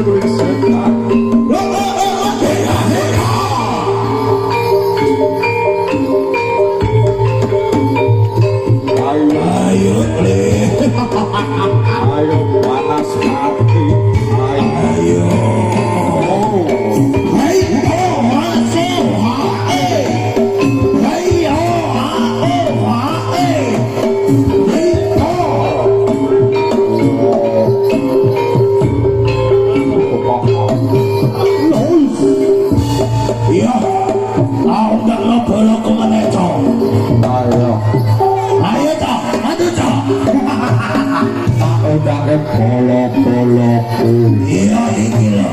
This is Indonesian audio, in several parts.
juggling setan. Ayo le, ayo panas hati, ayo. Bolok-bolok iya iki lho.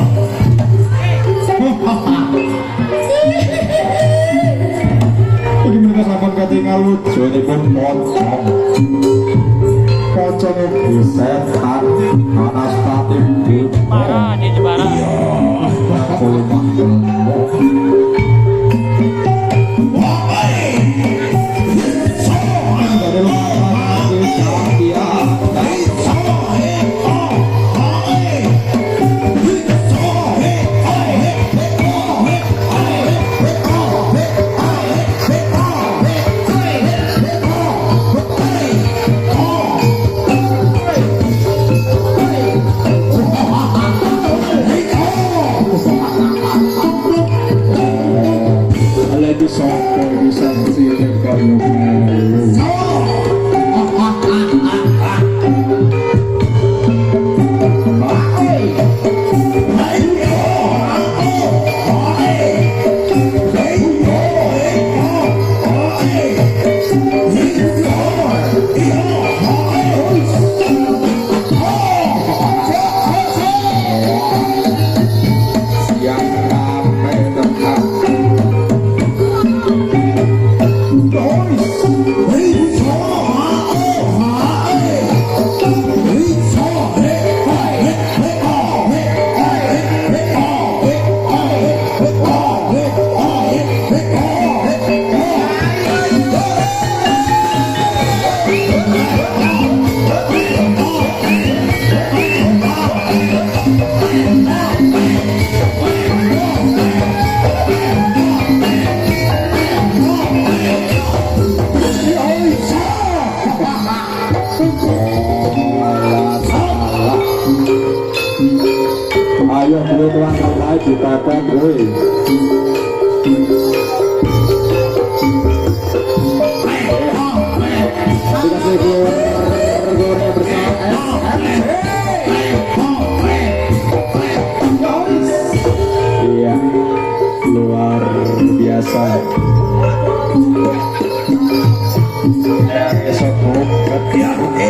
Iki menika sampun katingal lujonipun pocong. Pocong iki setan panas pati Parah di Jepara. Iya. Ayo bro tuan mulai dipepet woi. Dikasih goreng bersama iya luar biasa. Esok ya oke.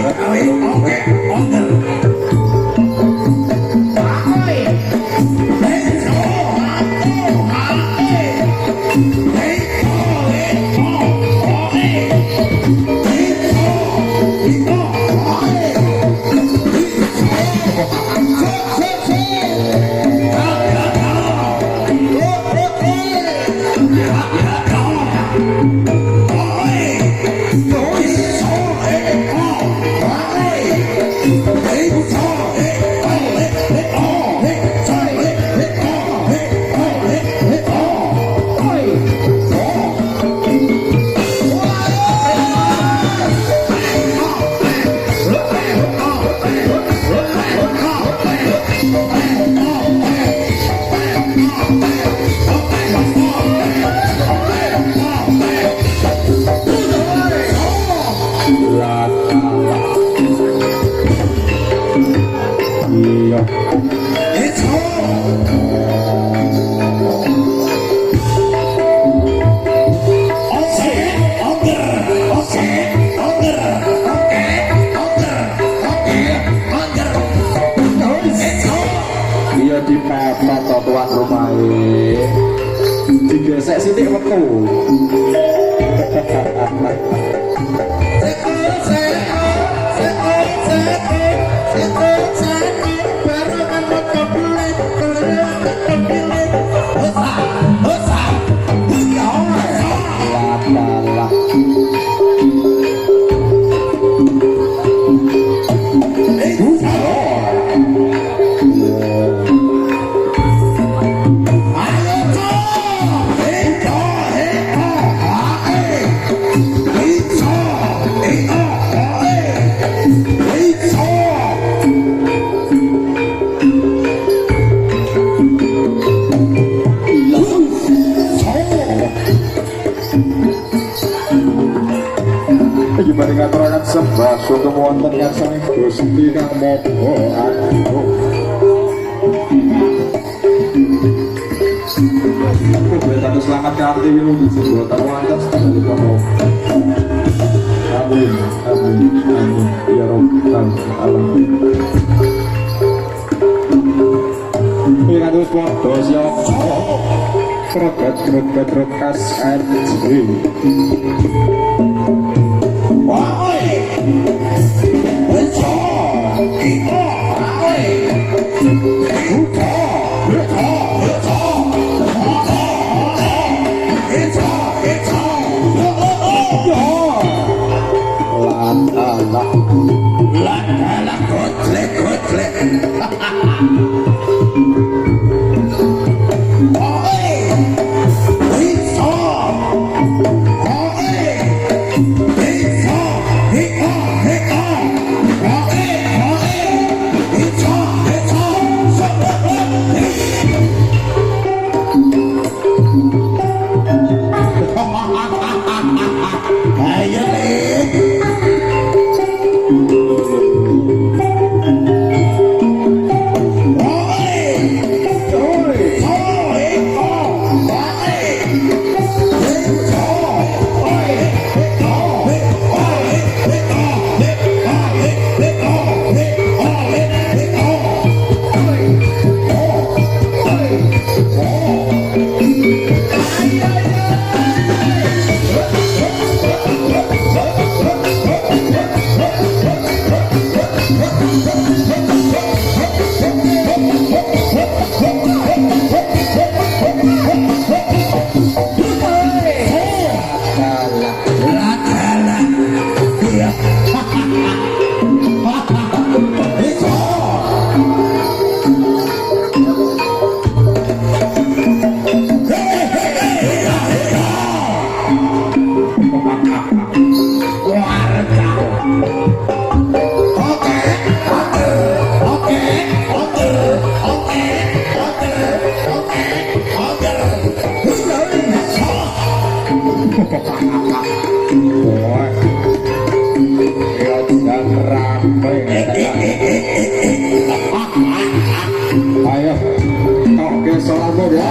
Dipepet tuan rumah digesek sithik metu. sugeng wonten nyarsani Gusti Kang Moho Agung. Aku selamat kanthi wilu boten wonten setunggal kono. Amin, amin, amin, ya Rabbal alamin. Piratus padha siapa kreget rekas ajri. Woi, weco, kita, woi, kita, Lantala kotlek ayo, kau ke soalmu ya.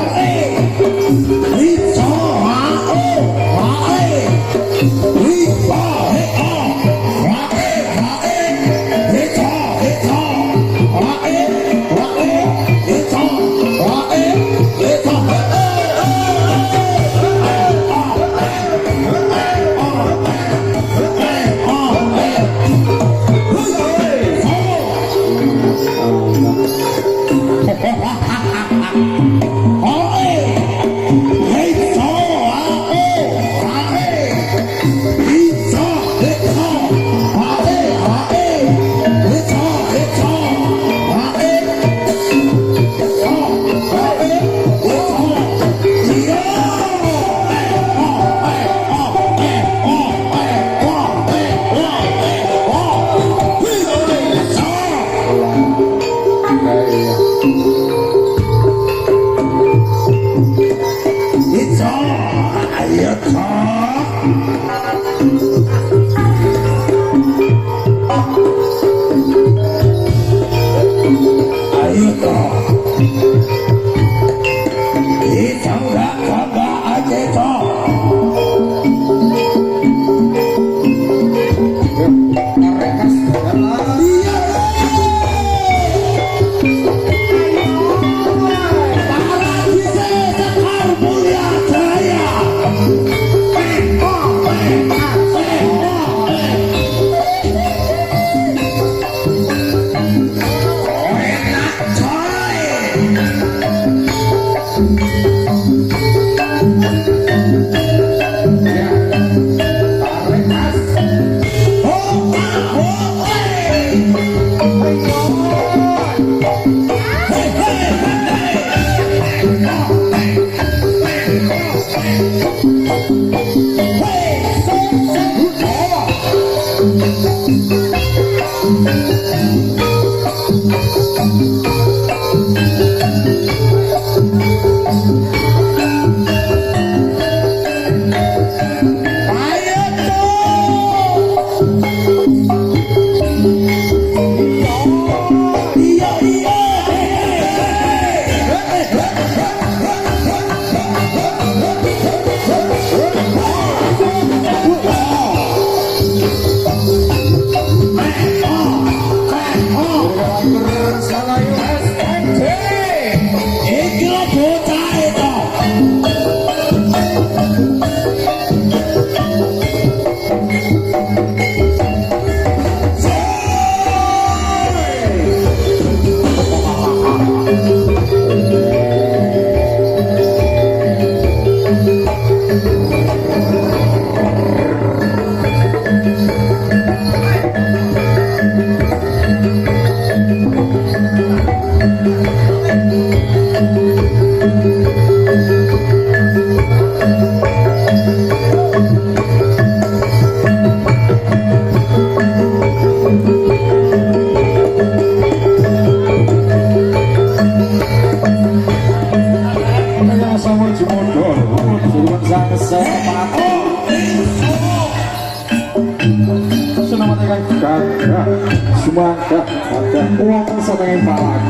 mangga ada uang setengah palak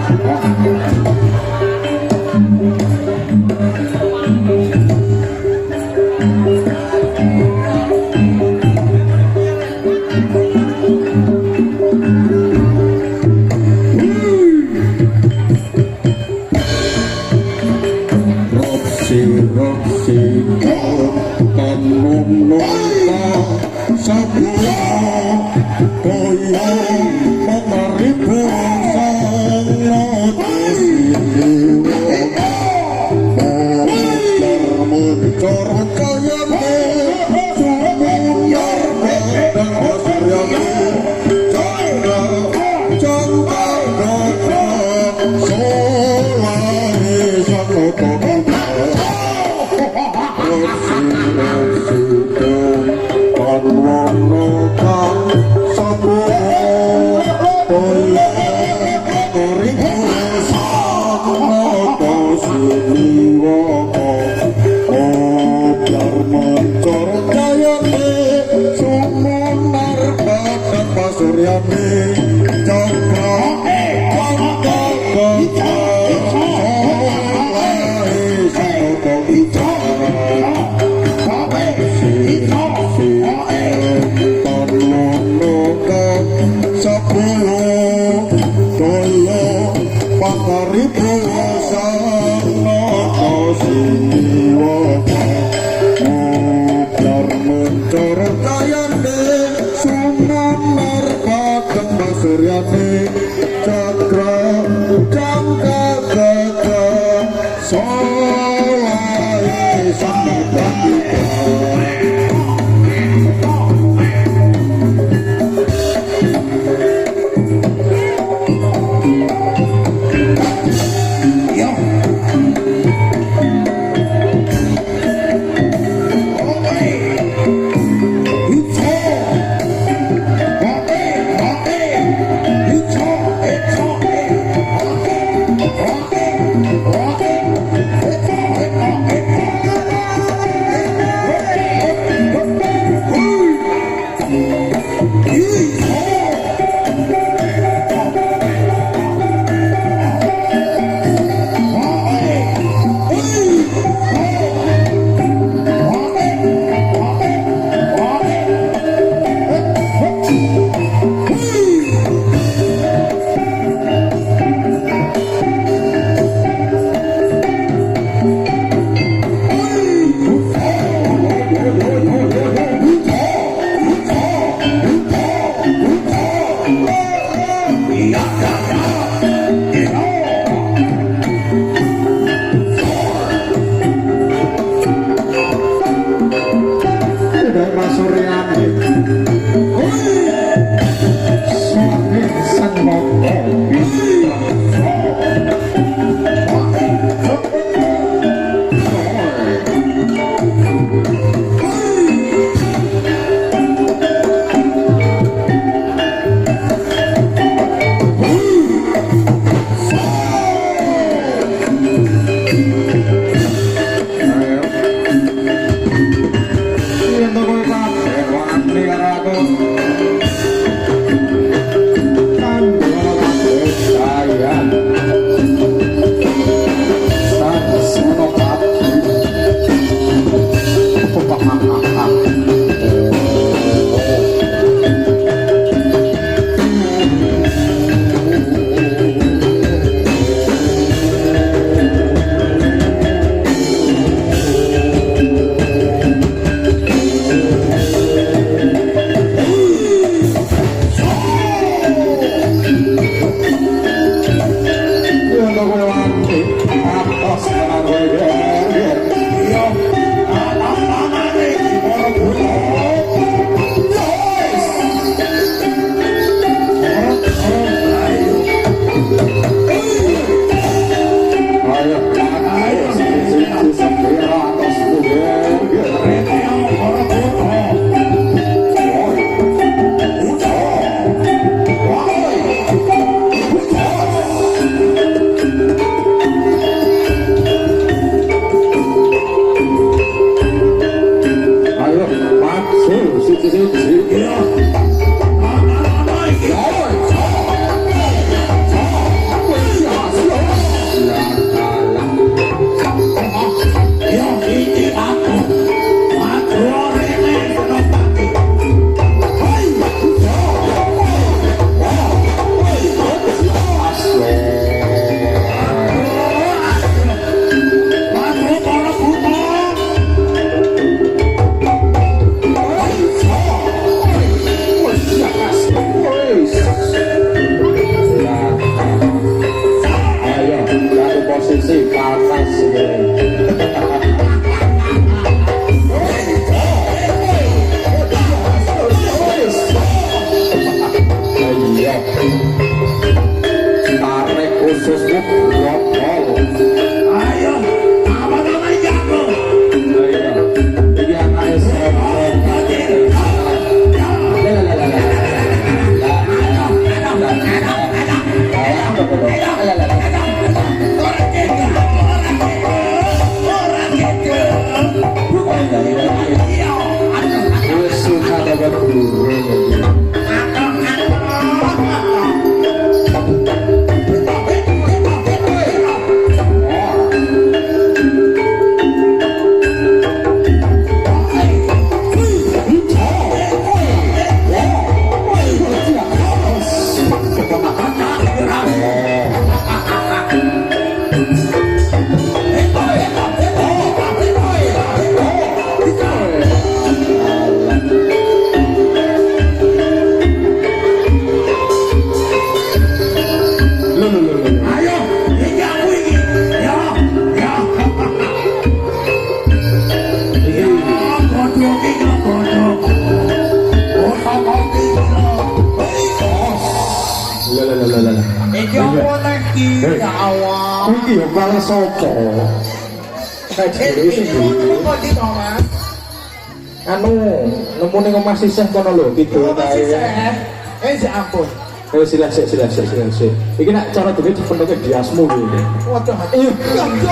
Roksi kan mumnota sabua koyo menaribu sangat sini mencor kaya sumunyar dan wasyani jangga solai sanoto Ayo, apa namanya aku? Iki anake ya Allah. Iki yo kale sapa? Anu, nemu ning omah sisih kono lho, kidul kae. Ya ampun. Silah. Iki nek cara dhewe dipentoke diasmu iki. Waduh, Iya. Mas.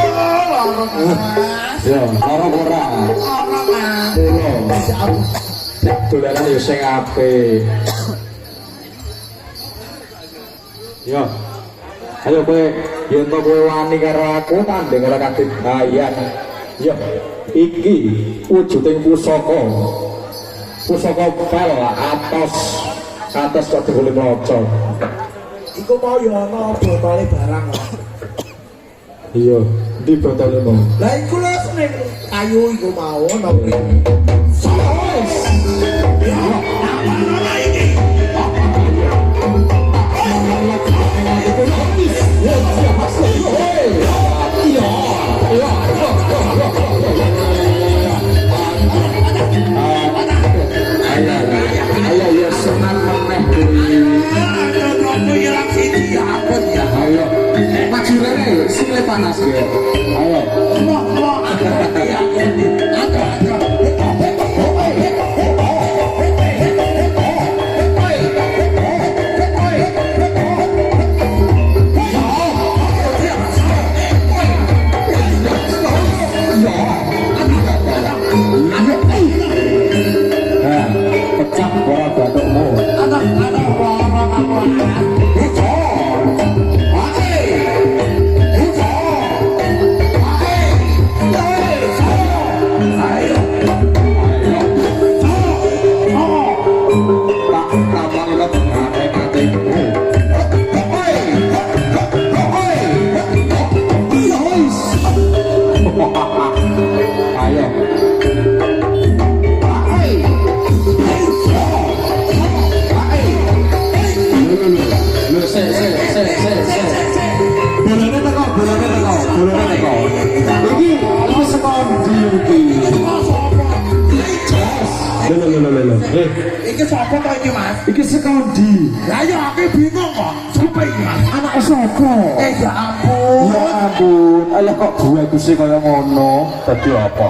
Ya, ora ora. Ya ampun. Dolanan yo sing apik. Yo. Ayo kowe, yen to kowe wani karo aku tanding ora kadit bayan. Yo, iki wujuding pusaka. Pusaka bal atos kok boleh maca. Iku mau yo ana botole barang. Iya, di botole mau. Lah iku lho seneng kayu iku mau ana. Ya, apa iki? Ayo ya senang meneh ayo maju rene sile panas ya ayo pecah bola batukmu Iki sapa to iki, Mas? iki sekondi Lah ya aku bingung kok. Sapa iki, Mas? anak sapa Ya ampun. ya ampun alah kok buahku sih kaya ngono tadi apa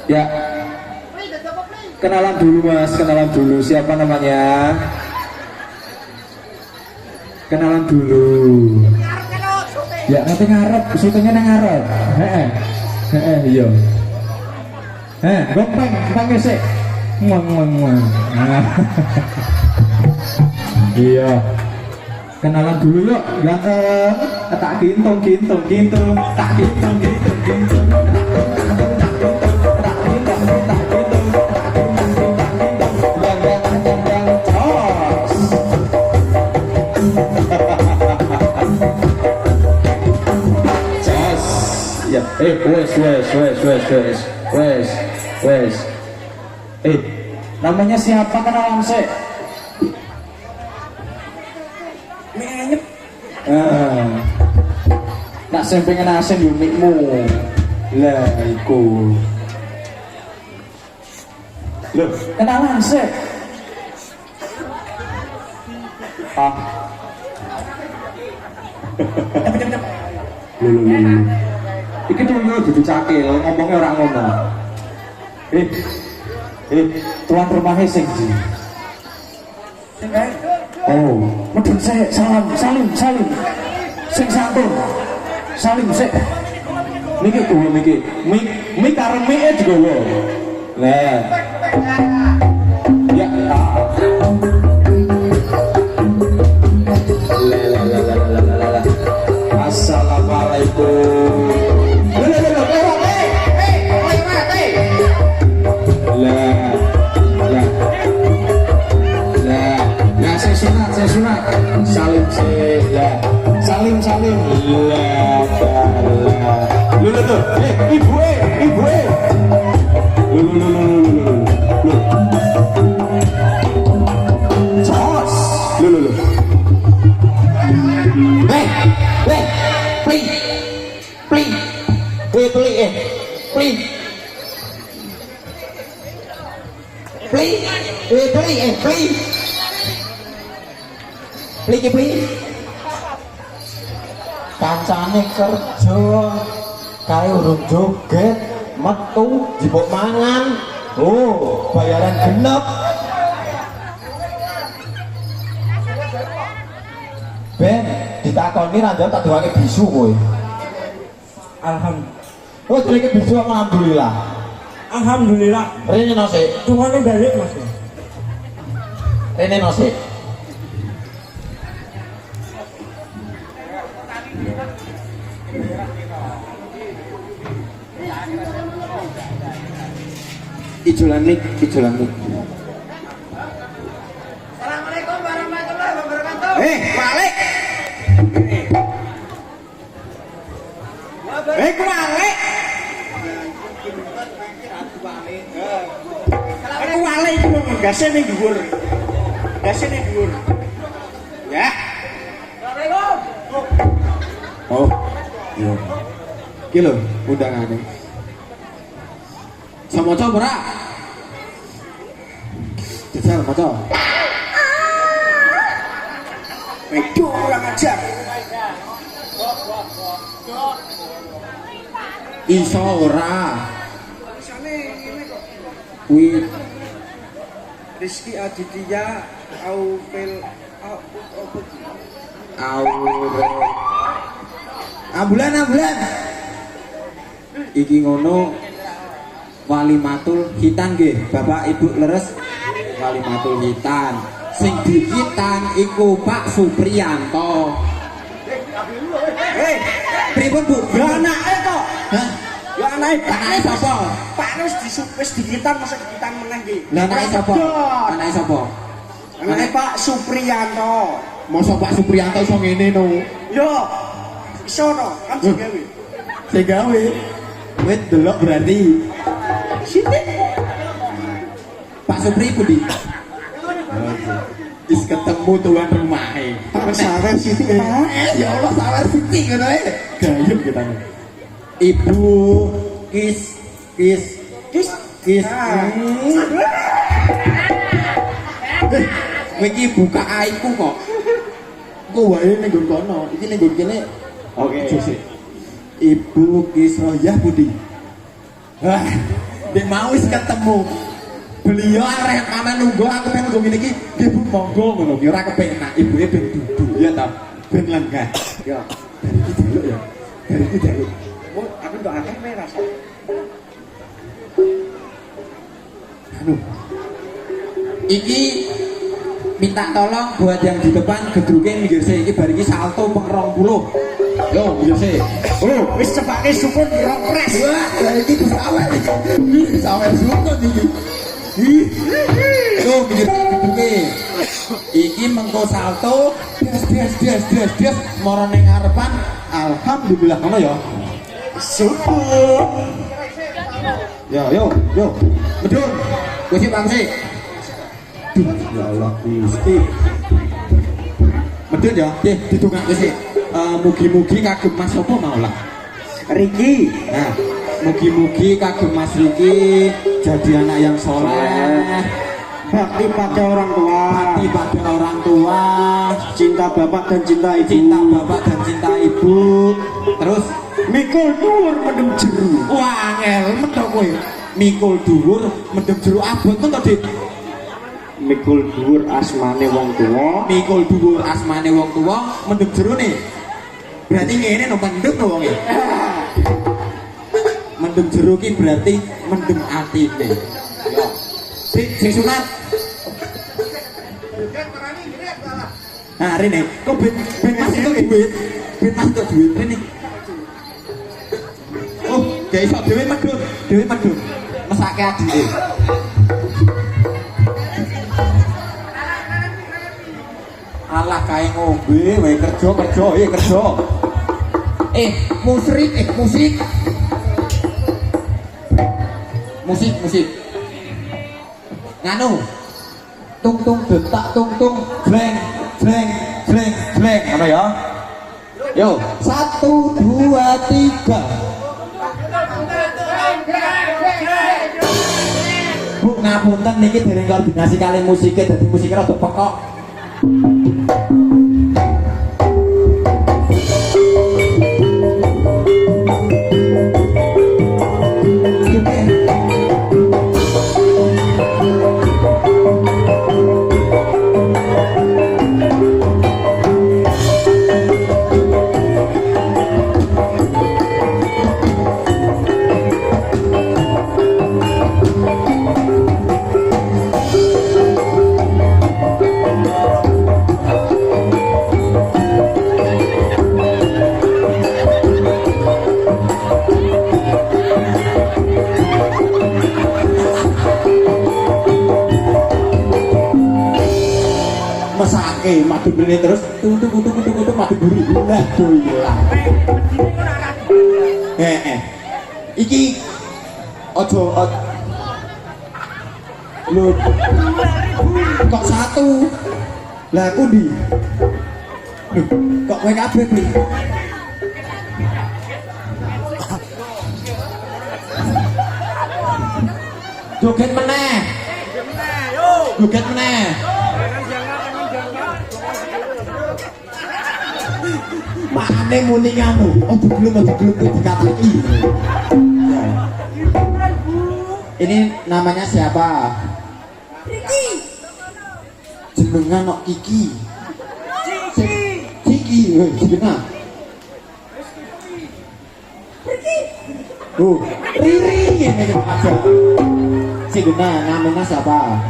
ya kenalan dulu mas kenalan dulu siapa namanya kenalan dulu ya nanti ngarep syutingnya nang ngarep iya gompeng sih muang iya kenalan dulu yuk ganteng tak gintung tak gintung ya wes namanya siapa kenalan sih Menyep. nak sempengin asin unikmu lah iku loh kenalan sih Ah. Lho. Iki tuyul dudu cakil, ngomongnya ora ngono. Tuan rumahnya sing ndi? Oh, medun sik, salim. Sing santun. Salim sik. Niki kuwi niki. Mik karo mike digowo. Lah. Ya. La. Assalamualaikum. Saya sunat. Salim sih, ya. Salim. Lah. Lu. Ibu. Lu. Jos. Lu. Please. Kancane kerja kae urung joget metu jipuk mangan. Oh, bayaran genep. Ben, ditakoni ra tak duwake bisu kowe. Alhamdulillah. Oh, duwake bisu alhamdulillah. Alhamdulillah. Rene nose. Tungane balik Mas. Rene nose. Ijolan nik. Assalamualaikum warahmatullahi wabarakatuh. Balik. Balik. Aku wale iku lho, gase ning dhuwur. Ya. Assalamualaikum. Oh. Iya. Iki lho undangane. Samaca ora? Jajal maca. Itu orang ajar. Iso ora? Kuwi Rizky Aditya Aurel Ambulan. Iki ngono Walimatul Hitan nggih, Bapak Ibu leres Walimatul Hitan. Sing dikitan iku Pak Supriyanto. Pripun Bu? Ya anake to. Hah? Ya anake sapa? Pak wis dikitan masa dikitan meneh iki. Lah anake sapa? Anake sapa? Anake Pak Supriyanto. Mosok Pak Supriyanto iso ngene no. Yo. Iso to, kan sing gawe. Sing gawe. Wis delok berarti. Sini. Pak Supri pundi? Is ketemu tuan rumahnya. Pak Sawer Siti. Ya Allah, Sawer Siti ngono ae. Gayem kita. Ibu Kis. Iki buka aiku kok. Kok wae ning nggon kono. Iki ning nggon kene. Oke. Ibu Kisroyah Budi. Wah, dia mau wis ketemu. Beliau arek mana nunggu aku pengen nunggu iki. Ibu monggo ngono. Ya ora kepenak ibuke ben dudu ya ta. Ben lenggah. Ya. Dari iki dulu ya. Dari iki dulu. Oh, aku ndak akeh merah. Anu. Iki minta tolong buat yang di depan gedruke minggir sih. Iki bar iki salto peng 20. Yo, minggir sih. Oh, wis cepake sukun rokres. Wah, iki pesawat iki. Pesawat sukun iki. Yo, minggir gedruke. Iki mengko salto, des moro ning ngarepan. Alhamdulillah ngono ya. Syukur. Yo. Medun. Wis bangsi. Ya Allah Gusti. Medun ya, nggih didongake sih. Mugi-mugi kagem Mas sapa maulah. Riki. Nah, mugi-mugi kagem Mas Riki jadi anak yang soleh, bakti pada orang tua, bakti pada orang tua, cinta bapak dan cinta ibu, cinta bapak dan cinta ibu. Terus mikul dhuwur mendem jeru. wah ngel mentok kowe. Mikul dhuwur mendem jero abot to, Dik. Mikul dhuwur asmane wong tua, Mikul dhuwur asmane wong tua, mendem jerone. Berarti ngene no mendem no wong e. Mendem jero ki berarti mendem atine. Yo. Sing sunat. Nah, Rene, kok ben mas itu duit. Ben mas itu duit Rene. Oh, gak iso dhewe medhun. Dhewe medhun. Mesake adike. Alah kae ngombe wae kerja kerja. Musik. Nganu. Tung tung detak tung tung jleng ngono ya. Yo, 1 2 3. Bu ngapunten niki dereng koordinasi kali musike dadi musike rada pekok. Mesake madu brene terus tutuk madu buri lah doilang. Iki ojo lho kok 1 lah aku di kok kowe kabeh di joget meneh makane muni kamu belum dikataki. Ini namanya siapa? Riki. Jenengan kok Kiki? Kiki, jenengan. Riki. Oh, Riri ini aja. Jenengan namanya siapa?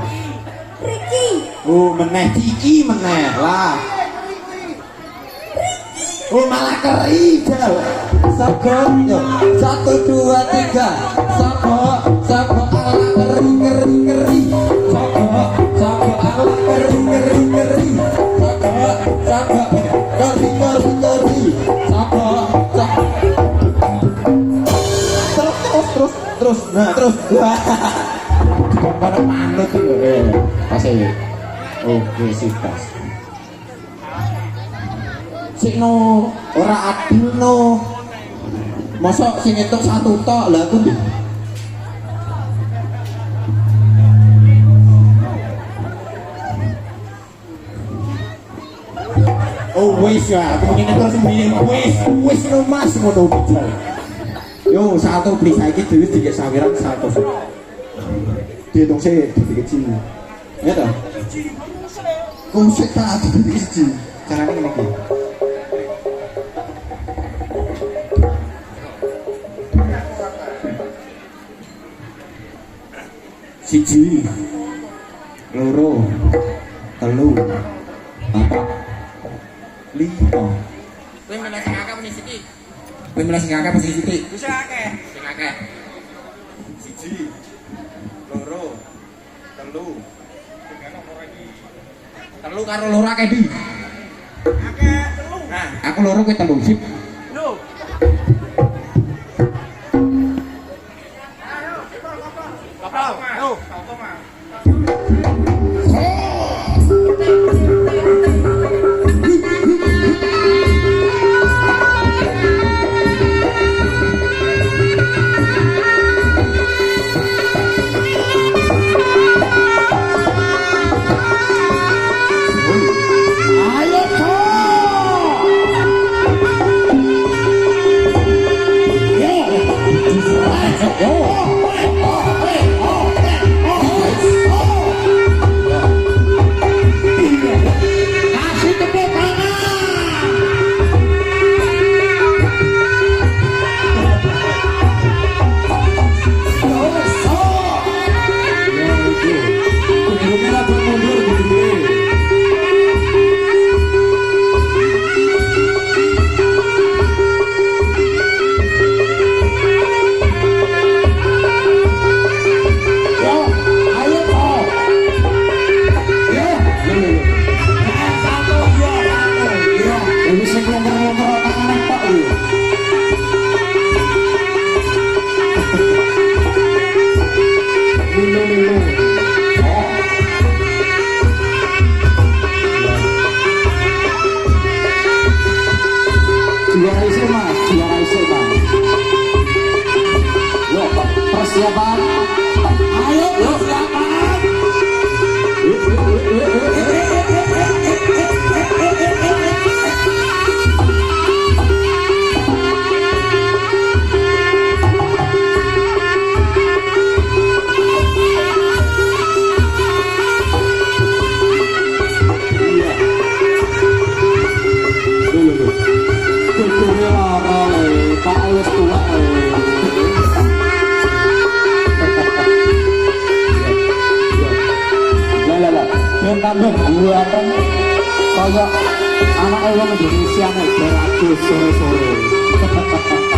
Riki. Oh, meneh Kiki meneh lah. Oh malah keri jal. Sabot yo. 1 2 3. Sabot ala keri. Sabot ala keri. Sabot keri. Sabot. Terus. Nah, terus. Gambar manut yo. Masih. Oke, sipas. Sikno ora adil no. Mosok sing entuk 1 tok lah aku. Oh wis ya, aku ngene terus mbiyen wis no Mas ngono bisa. Yo 1 beli saiki dhewe dikek sawiran 100. Dihitung sih dikit kecil. Ya toh? Kusik tak dikit kecil. Carane ngene iki. Siji, loro, telu, papat, lima. Kowe milih sing akeh muni sithik. Kowe milih sing akeh apa sing sithik? Sing akeh. Sing akeh. Siji, loro, telu. Telu karo loro akeh di. Akeh telu. Nah, aku loro kowe telu sip. Lho. Kapal. Yo. persiapan. Ayo persiapan. Kudune lara tak wis tuwek. Lah. Ben tambah buatan kaya anak wong Indonesia nek beratus sore-sore.